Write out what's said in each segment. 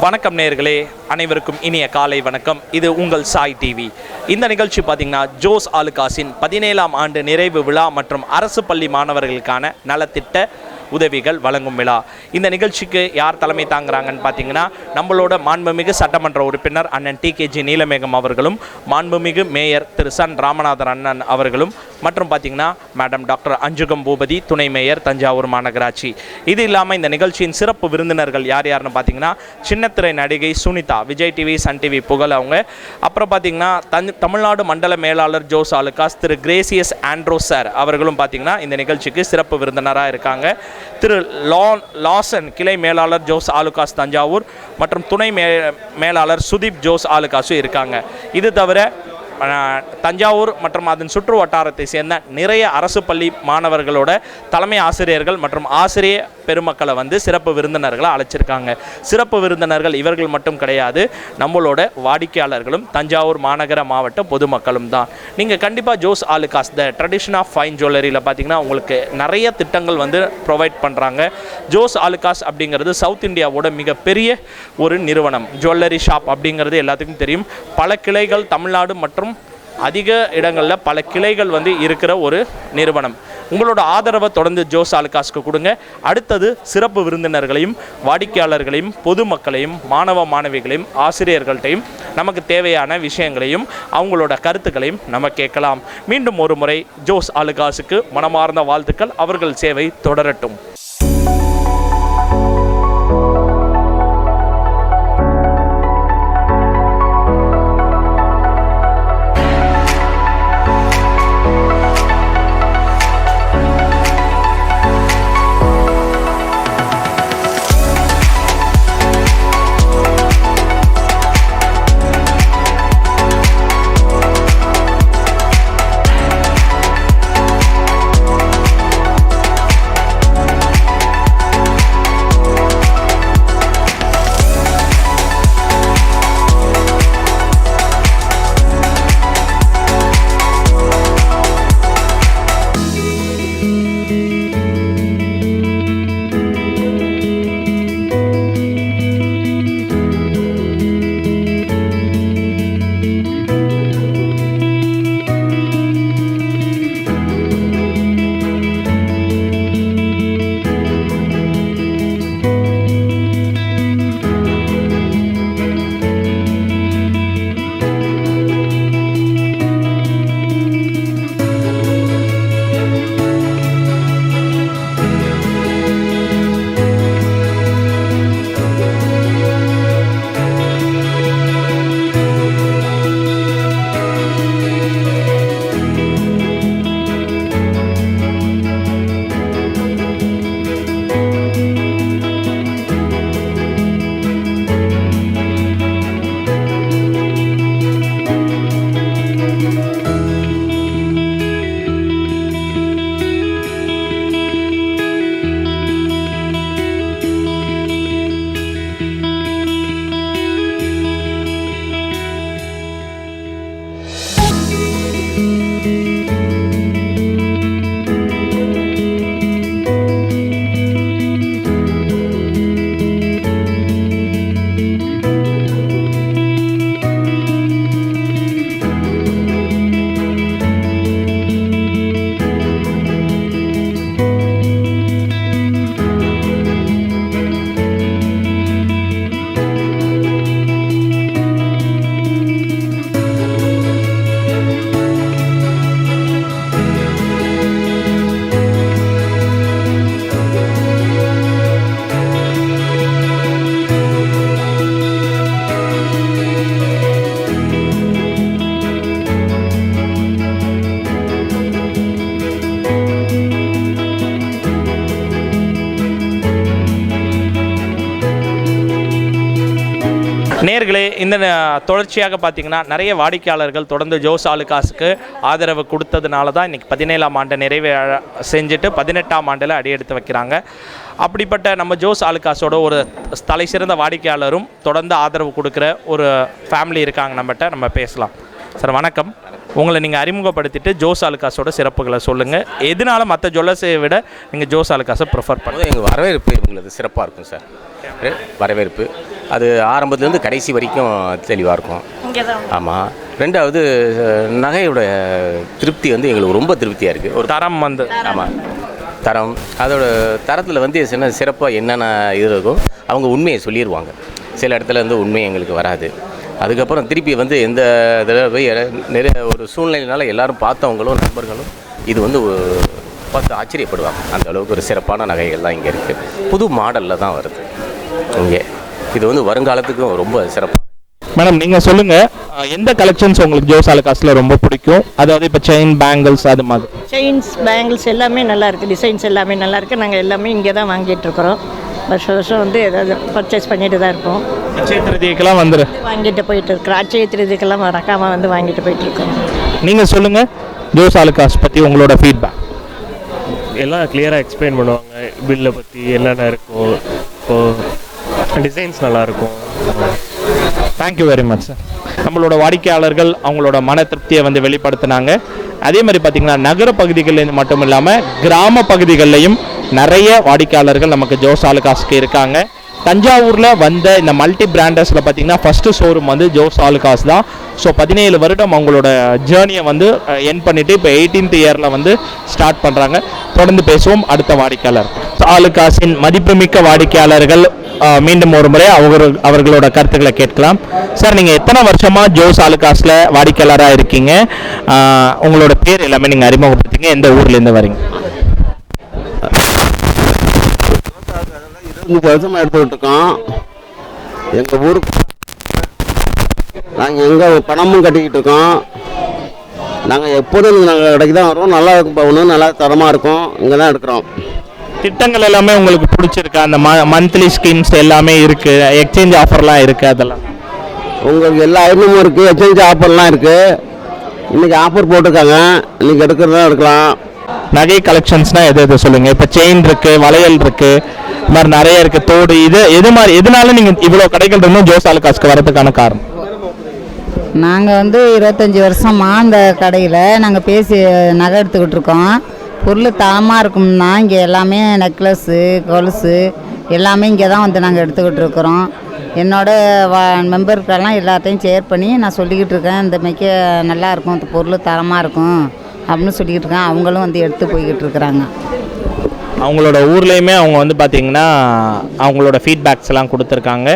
வணக்கம் நேயர்களே, அனைவருக்கும் இனிய காலை வணக்கம். இது உங்கள் சாய் டிவி. இந்த நிகழ்ச்சி பார்த்தீங்கன்னா ஜோஸ் ஆலுகாஸின் 17ஆம் ஆண்டு நிறைவு விழா மற்றும் அரசு பள்ளி மாணவர்களுக்கான நலத்திட்ட உதவிகள் வழங்கும் விழா. இந்த நிகழ்ச்சிக்கு யார் தலைமை தாங்குறாங்கன்னு பார்த்தீங்கன்னா நம்மளோட மாண்புமிகு சட்டமன்ற உறுப்பினர் அண்ணன் டிகேஜி நீலமேகம் அவர்களும், மாண்புமிகு மேயர் திரு சன் ராமநாதன் அண்ணன் அவர்களும், மற்றும் பார்த்தீங்கன்னா மேடம் டாக்டர் அஞ்சுகம் பூபதி, துணை மேயர் தஞ்சாவூர் மாநகராட்சி. இது இல்லாமல் இந்த நிகழ்ச்சியின் சிறப்பு விருந்தினர்கள் யார் யாருன்னு பார்த்தீங்கன்னா சின்னத்திரை நடிகை Sunitha, Vijay TV Sun TV புகழ் அவங்க. அப்புறம் பார்த்தீங்கன்னா தமிழ்நாடு மண்டல மேலாளர் ஜோஸ் ஆலுகாஸ் திரு கிரேசியஸ் ஆண்ட்ரோ சார் அவர்களும் பார்த்தீங்கன்னா இந்த நிகழ்ச்சிக்கு சிறப்பு விருந்தினராக இருக்காங்க. திரு லாசன் கிளை மேலாளர் ஜோஸ் ஆலுகாஸ் தஞ்சாவூர் மற்றும் துணை மேலாளர் சுதீப் ஜோஸ் ஆலுகாஸும் இருக்காங்க. இது தவிர தஞ்சாவூர் மற்றும் அதன் சுற்று வட்டாரத்தை சேர்ந்த நிறைய அரசு பள்ளி மாணவர்களோட தலைமை ஆசிரியர்கள் மற்றும் ஆசிரிய பெருமக்களை சிறப்பு விருந்தினர்களை அழைச்சிருக்காங்க. சிறப்பு விருந்தினர்கள் இவர்கள் மட்டும் கிடையாது, நம்மளோட வாடிக்கையாளர்களும் தஞ்சாவூர் மாநகர மாவட்ட பொதுமக்களும் தான். நீங்கள் கண்டிப்பாக Jos Alukkas the tradition of fine ஜுவல்லரியில் பார்த்தீங்கன்னா உங்களுக்கு நிறைய திட்டங்கள் ப்ரொவைட் பண்ணுறாங்க. ஜோஸ் ஆலுகாஸ் அப்படிங்கிறது சவுத் இந்தியாவோட மிகப்பெரிய ஒரு நிறுவனம். ஜுவல்லரி ஷாப் அப்படிங்கிறது எல்லாத்துக்கும் தெரியும். பல கிளைகள் தமிழ்நாடு மற்றும் அதிக இடங்களில் பல கிளைகள் இருக்கிற ஒரு நிறுவனம். உங்களோட ஆதரவை தொடர்ந்து ஜோஸ் ஆலுகாஸ்க்கு கொடுங்க. அடுத்தது சிறப்பு விருந்தினர்களையும் வாடிக்கையாளர்களையும் பொதுமக்களையும் மாணவ மாணவிகளையும் ஆசிரியர்கள்ட்டையும் நமக்கு தேவையான விஷயங்களையும் அவங்களோட கருத்துக்களையும் நம்ம கேட்கலாம். மீண்டும் ஒரு முறை ஜோஸ் ஆலுகாஸுக்கு மனமார்ந்த வாழ்த்துக்கள். அவர்கள் சேவை தொடரட்டும். நேயர்களே, இந்த தொடர்ச்சியாக பார்த்தீங்கன்னா நிறைய வாடிக்கையாளர்கள் தொடர்ந்து ஜோஸ் ஆலுகாஸுக்கு ஆதரவு கொடுத்ததுனால தான் இன்றைக்கி 17ஆம் ஆண்டு நிறைவு செஞ்சுட்டு 18ஆம் ஆண்டில் அடியெடுத்து வைக்கிறாங்க. அப்படிப்பட்ட நம்ம ஜோஸ் ஆலுகாஸோட ஒரு தலை சிறந்த வாடிக்கையாளரும் தொடர்ந்து ஆதரவு கொடுக்குற ஒரு ஃபேமிலி இருக்காங்க நம்மகிட்ட. நம்ம பேசலாம். சார் வணக்கம். உங்களை நீங்கள் அறிமுகப்படுத்திட்டு ஜோஸ் ஆலுகாஸோட சிறப்புகளை சொல்லுங்கள். எதனால மற்ற ஜுவல்லர்ஸை விட நீங்கள் ஜோஸ் ஆலுகாஸை ப்ரிஃபர் பண்ணுங்கள்? எங்கள் வரவேற்பு உங்களுக்கு சிறப்பாக இருக்கும் சார். வரவேற்பு அது ஆரம்பத்துலேருந்து கடைசி வரைக்கும் தெளிவாக இருக்கும். ஆமாம். ரெண்டாவது நகையோட திருப்தி வந்து எங்களுக்கு ரொம்ப திருப்தியாக இருக்குது. ஒரு தரம் வந்து ஆமாம் தரம், அதோட தரத்தில் வந்து சிறப்பாக என்னென்ன இது இருக்கோ அவங்க உண்மையை சொல்லிடுவாங்க. சில இடத்துல வந்து உண்மை எங்களுக்கு வராது. அதுக்கப்புறம் திருப்பி வந்து எந்த இதில் போய் நிறைய ஒரு சூழ்நிலையினால எல்லோரும் பார்த்தவங்களும் நண்பர்களும் இது வந்து பார்த்து ஆச்சரியப்படுவாங்க. அந்த அளவுக்கு ஒரு சிறப்பான நகைகள் தான் இங்கே இருக்குது. புது மாடலில் தான் வருது இங்கே. இது வந்து வருங்காலத்துக்கும் ரொம்ப சிறப்பாக. மேடம் நீங்கள் சொல்லுங்கள், எந்த கலெக்ஷன்ஸ் உங்களுக்கு ஜோஸ் ஆலுகாஸில் ரொம்ப பிடிக்கும்? அதாவது இப்போ செயின், பேங்கிள்ஸ் அது மாதிரி. செயின்ஸ், பேங்கிள்ஸ் எல்லாமே நல்லா இருக்குது. டிசைன்ஸ் எல்லாமே நல்லா இருக்குது. நாங்கள் எல்லாமே இங்கே தான் வாங்கிட்டு இருக்கிறோம். வருஷம் வருஷம் வந்து ஏதாவது பர்ச்சேஸ் பண்ணிட்டு தான் இருப்போம். அட்சய திருதியெல்லாம் வாங்கிட்டு போயிட்டு இருக்கிறோம். அட்சய திருதிக்கெல்லாம் மறக்காமல் வந்து வாங்கிட்டு போயிட்டு இருக்கோம். நீங்கள் சொல்லுங்கள், ஜோஸ் ஆலுகாஸ் பற்றி உங்களோட ஃபீட்பேக். எல்லாம் கிளியராக எக்ஸ்பிளைன் பண்ணுவாங்க. பில்லை பற்றி என்னென்ன இருக்கும், இப்போது டிசைன்ஸ் நல்லாயிருக்கும். Thank you very much sir. நம்மளோட வாடிக்கையாளர்கள் அவங்களோட மன திருப்தியை வந்து வெளிப்படுத்தினாங்க. அதே மாதிரி பார்த்திங்கன்னா நகர பகுதிகளில் மட்டும் இல்லாமல் கிராம பகுதிகளிலையும் நிறைய வாடிக்கையாளர்கள் நமக்கு ஜோஸ் ஆலுகாஸ்க்கு இருக்காங்க. தஞ்சாவூரில் வந்த இந்த மல்டி பிராண்டர்ஸில் பார்த்திங்கன்னா ஃபஸ்ட்டு ஷோரூம் வந்து ஜோஸ் ஆலுகாஸ் தான். ஸோ 17 வருடம் அவங்களோட ஜேர்னியை வந்து என் பண்ணிவிட்டு இப்போ 18th இயரில் வந்து ஸ்டார்ட் பண்ணுறாங்க. தொடர்ந்து பேசுவோம். அடுத்த வாடிக்கையாளர் ஆலுகாஸின் மதிப்புமிக்க வாடிக்கையாளர்கள் மீண்டும் ஒரு முறை அவர்களோட கருத்துக்களை கேட்கலாம். சார், நீங்கள் எத்தனை வருஷமாக ஜோஸ் ஆலுகாஸில் வாடிக்கையாளராக இருக்கீங்க? உங்களோட பேர் எல்லாமே நீங்கள் அறிமுகப்படுத்திங்க. எந்த ஊர்லேருந்து வரீங்க? 20 வருஷமாக எடுத்துக்கிட்டு இருக்கோம். எங்கள் ஊருக்கு நாங்கள் எங்கள் பணமும் கட்டிக்கிட்டு இருக்கோம். நாங்கள் எப்போதும் நாங்கள் கடைக்கு தான் வரோம். நல்லா இருக்கும், போகணும், நல்லா தரமாக இருக்கும். இங்கே தான் எடுக்கிறோம். திட்டங்கள் எல்லாமே உங்களுக்கு பிடிச்சிருக்கா? அந்த மந்த்லி ஸ்கீம்ஸ் எல்லாமே இருக்குது, எக்ஸ்சேஞ்ச் ஆஃபர்லாம் இருக்குது, அதெல்லாம் உங்களுக்கு எல்லா ஐட்டமும் இருக்குது. எக்ஸ்சேஞ்ச் ஆஃபர்லாம் இருக்குது. இன்றைக்கி ஆஃபர் போட்டிருக்காங்க. இன்றைக்கி எடுக்கிறதா எடுக்கலாம். நகை கலெக்ஷன்ஸ்னால் எது சொல்லுங்கள். இப்போ செயின் இருக்குது, வளையல் இருக்குது, இது மாதிரி நிறைய இருக்குது, தோடு. எதனால நீங்கள் இவ்வளோ கடைகள் இருந்தும் ஜோஸ் ஆலுகாஸ்க்கு வரதுக்கான காரணம்? நாங்கள் வந்து 25 வருஷமாக இந்த கடையில் நாங்கள் பேசி நகை எடுத்துக்கிட்டு இருக்கோம். பொருள் தரமாக இருக்கும்னா இங்கே எல்லாமே நெக்லஸ்ஸு, கொலுசு எல்லாமே இங்கே தான் வந்து நாங்கள் எடுத்துக்கிட்டு இருக்கிறோம். என்னோடய மெம்பருக்கெல்லாம் எல்லாத்தையும் ஷேர் பண்ணி நான் சொல்லிக்கிட்டு இருக்கேன். இந்த மாரிக்கு நல்லாயிருக்கும், இந்த பொருள் தரமாக இருக்கும் அப்படின்னு சொல்லிக்கிட்டு இருக்கேன். அவங்களும் வந்து எடுத்து போய்கிட்டு இருக்கிறாங்க. அவங்களோட ஊர்லேயுமே அவங்க வந்து பார்த்திங்கன்னா அவங்களோட ஃபீட்பேக்ஸ் எல்லாம் கொடுத்துருக்காங்க.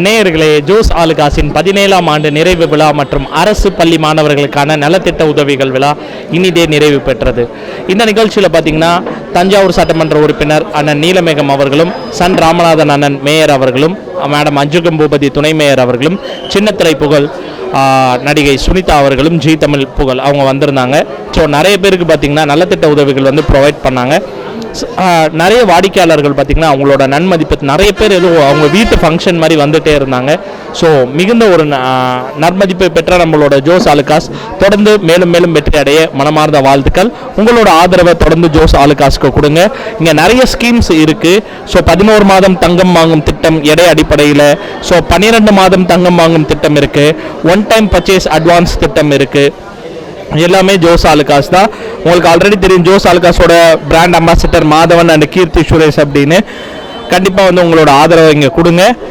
நேயர்களே, ஜோஸ் ஆலுகாஸின் 17ஆம் ஆண்டு நிறைவு விழா மற்றும் அரசு பள்ளி மாணவர்களுக்கான நலத்திட்ட உதவிகள் விழா இனிதே நிறைவு பெற்றது. இந்த நிகழ்ச்சியில் பார்த்தீங்கன்னா தஞ்சாவூர் சட்டமன்ற உறுப்பினர் அண்ணன் நீலமேகம் அவர்களும், சன் ராமநாதன் அண்ணன் மேயர் அவர்களும், மேடம் அஞ்சுகம் பூபதி துணை மேயர் அவர்களும், சின்னத்திரை புகழ் நடிகை சுனிதா அவர்களும், ஜி தமிழ் புகழ் அவங்க வந்திருந்தாங்க. ஸோ நிறைய பேருக்கு பார்த்திங்கன்னா நலத்திட்ட உதவிகள் வந்து ப்ரொவைட் பண்ணாங்க. நிறைய வாடிக்கையாளர்கள் பார்த்திங்கன்னா அவங்களோட நன்மதிப்பு நிறைய பேர் எதுவும் அவங்க வீட்டு ஃபங்க்ஷன் மாதிரி வந்துகிட்டே இருந்தாங்க. ஸோ மிகுந்த ஒரு நன்மதிப்பை பெற்ற நம்மளோட ஜோஸ் ஆலுகாஸ் தொடர்ந்து மேலும் மேலும் வெற்றி அடைய மனமார்ந்த வாழ்த்துக்கள். உங்களோட ஆதரவை தொடர்ந்து ஜோஸ் ஆலுகாஸ்க்கு கொடுங்க. இங்கே நிறைய ஸ்கீம்ஸ் இருக்குது. ஸோ 11 மாதம் தங்கம் வாங்கும் திட்டம் எடை அடிப்படையில், ஸோ 12 மாதம் தங்கம் வாங்கும் திட்டம் இருக்குது, ஒன் டைம் பர்ச்சேஸ் அட்வான்ஸ் திட்டம் இருக்குது. எல்லாமே ஜோஸ் ஆலுகாஸ் தான். உங்களுக்கு ஆல்ரெடி தெரியும் ஜோஸ் ஆலுகாஸோட brand ambassador Madhavan and Keerthy Suresh அப்படின்னு. கண்டிப்பாக வந்து உங்களோட ஆதரவை இங்கே கொடுங்க.